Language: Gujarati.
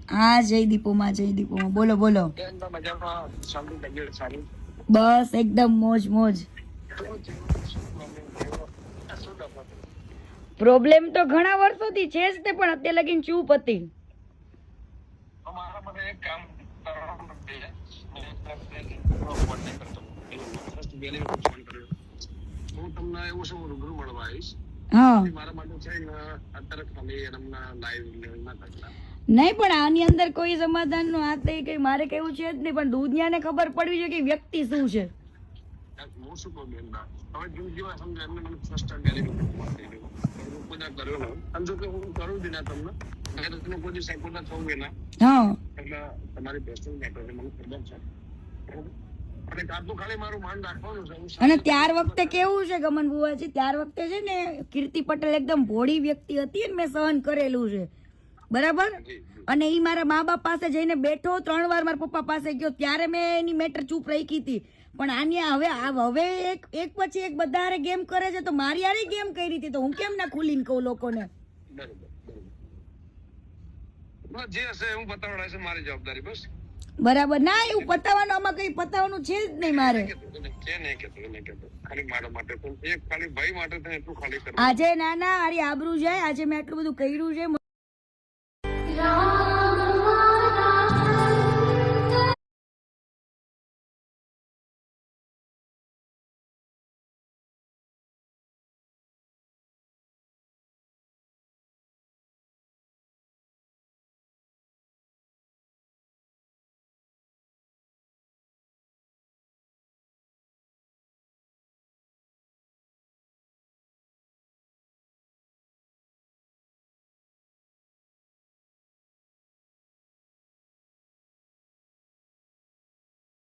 હા જયદીપોમાં બોલો બોલો. બસ એકદમ મોજ મોજ. પ્રોબ્લેમ તો ઘણા વર્ષોથી છે જ તે, પણ અત્યારે લગીને ચૂપ હતી. નહીં પણ આની અંદર કોઈ સમાધાન નું આ તે કઈ મારે કેવું છે જ નહીં, પણ દુનિયાને ખબર પડવી જોઈએ કે વ્યક્તિ શું છે. હા અને ત્યાર વખતે કેવું છે ગમન બુવાજી, ત્યાર વખતે છે ને કીર્તિ પટેલ એકદમ ભોળી વ્યક્તિ હતી ને મેં સહન કરેલું છે બરાબર. અને ઈ મારા મા બાપ પાસે જઈને બેઠો, 3 વાર મારા પપ્પા પાસે ગયો, ત્યારે મેં એની મેટર ચૂપ રાખી હતી. પણ આની હવે એક પછી એક બધા હારે ગેમ કરે છે, તો મારી હારે ગેમ કરી હતી, તો હું કેમ ના ખુલીને કહું લોકોને. બરાબર ના, એવું પતાવવાનું આમાં કઈ પતાવવાનું છે જ નહીં મારે. આજે ના ના, આરી આબરૂ જાય, આજે મેં આટલું બધું કર્યું છે.